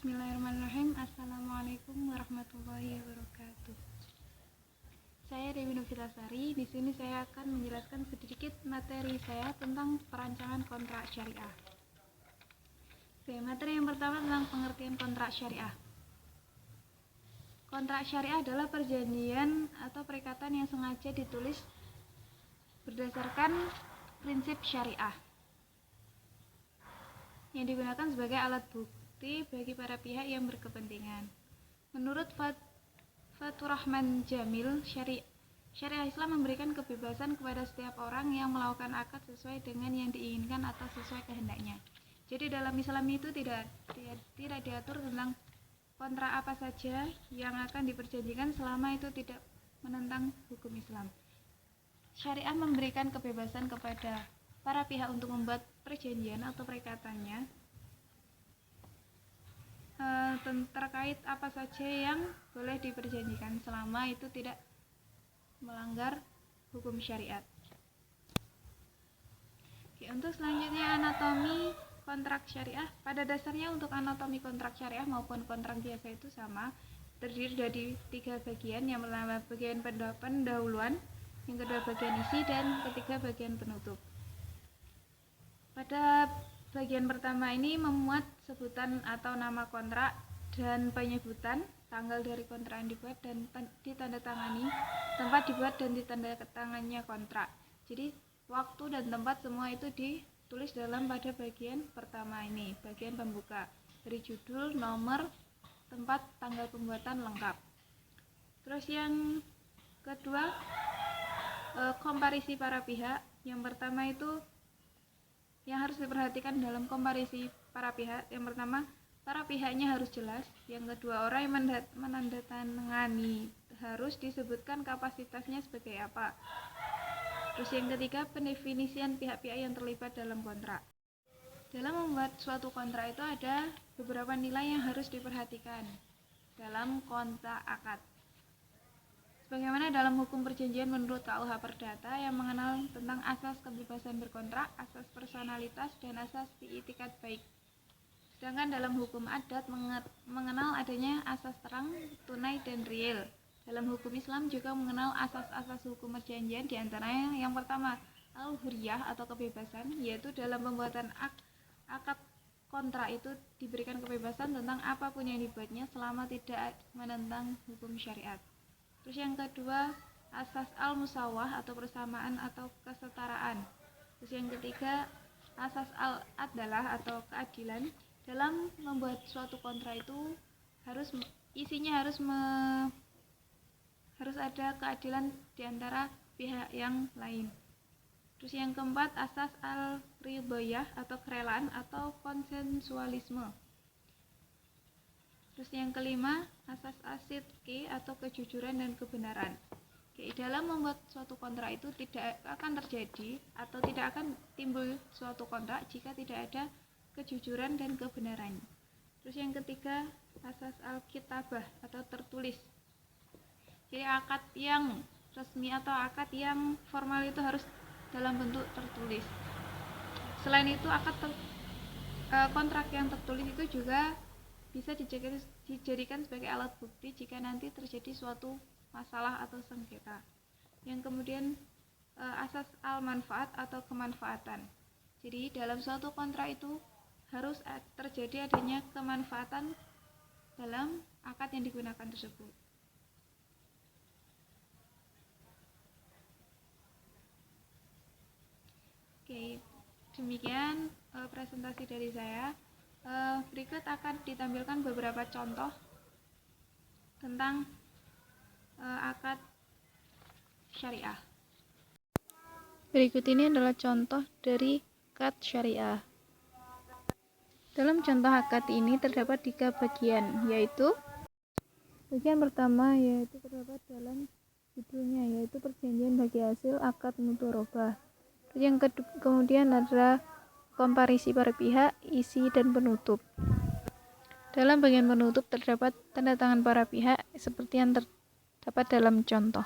Bismillahirrahmanirrahim. Assalamualaikum warahmatullahi wabarakatuh. Saya Dewi Novitasari. Di sini saya akan menjelaskan sedikit materi saya tentang perancangan kontrak syariah. Oke, materi yang pertama tentang pengertian kontrak syariah. Kontrak syariah adalah perjanjian atau perikatan yang sengaja ditulis berdasarkan prinsip syariah yang digunakan sebagai alat bukti bagi para pihak yang berkepentingan. Menurut Fathur Rahman Jamil, syariah Islam memberikan kebebasan kepada setiap orang yang melakukan akad sesuai dengan yang diinginkan atau sesuai kehendaknya. Jadi dalam Islam itu tidak diatur tentang kontrak apa saja yang akan diperjanjikan selama itu tidak menentang hukum Islam. Syariah memberikan kebebasan kepada para pihak untuk membuat perjanjian atau perikatannya terkait apa saja yang boleh diperjanjikan selama itu tidak melanggar hukum syariat. Oke, untuk selanjutnya anatomi kontrak syariah. Pada dasarnya untuk anatomi kontrak syariah maupun kontrak biasa itu sama, terdiri dari 3 bagian. Yang pertama bagian pendahuluan, yang kedua bagian isi, dan ketiga bagian penutup. Pada bagian pertama ini memuat sebutan atau nama kontrak dan penyebutan tanggal dari kontrak yang dibuat dan ditandatangani, tempat dibuat dan ditandatangannya kontrak. Jadi waktu dan tempat semua itu ditulis dalam pada bagian pertama ini, bagian pembuka, dari judul, nomor, tempat, tanggal pembuatan lengkap. Terus yang kedua komparisi para pihak. Yang pertama itu yang harus diperhatikan dalam komparisi para pihak. Yang pertama, para pihaknya harus jelas. Yang kedua, orang yang menandatangani harus disebutkan kapasitasnya sebagai apa. Terus yang ketiga, pendefinisian pihak-pihak yang terlibat dalam kontrak. Dalam membuat suatu kontrak itu ada beberapa nilai yang harus diperhatikan dalam kontrak akad. Bagaimana dalam hukum perjanjian menurut KUH Perdata yang mengenal tentang asas kebebasan berkontrak, asas personalitas, dan asas i'tiqad baik. Sedangkan dalam hukum adat mengenal adanya asas terang, tunai, dan real. Dalam hukum Islam juga mengenal asas-asas hukum perjanjian, diantaranya yang pertama al-hurriyah atau kebebasan, yaitu dalam pembuatan akad kontrak itu diberikan kebebasan tentang apapun yang dibuatnya selama tidak menentang hukum syariat. Terus yang kedua, asas al-musawah atau persamaan atau kesetaraan. Terus yang ketiga, asas al-adalah atau keadilan. Dalam membuat suatu kontrak itu isinya harus ada keadilan di antara pihak yang lain. Terus yang keempat, asas al-ridhoyah atau kerelaan atau konsensualisme. Terus yang kelima, asas as-sidqi atau kejujuran dan kebenaran. Oke, dalam membuat suatu kontrak itu tidak akan terjadi atau tidak akan timbul suatu kontrak jika tidak ada kejujuran dan kebenaran. Terus yang ketiga, asas al-kitabah atau tertulis. Jadi akad yang resmi atau akad yang formal itu harus dalam bentuk tertulis. Selain itu, kontrak yang tertulis itu juga bisa dijadikan sebagai alat bukti jika nanti terjadi suatu masalah atau sengketa. Yang kemudian asas al-manfaat atau kemanfaatan. Jadi dalam suatu kontrak itu harus terjadi adanya kemanfaatan dalam akad yang digunakan tersebut. Oke, demikian presentasi dari saya. Berikut akan ditampilkan beberapa contoh tentang akad syariah. Berikut ini adalah contoh dari akad syariah. Dalam contoh akad ini terdapat 3 bagian, yaitu bagian pertama yaitu terdapat dalam judulnya, yaitu perjanjian bagi hasil akad mudharabah. Yang kemudian adalah komparisi para pihak, isi, dan penutup. Dalam bagian penutup terdapat tanda tangan para pihak seperti yang terdapat dalam contoh.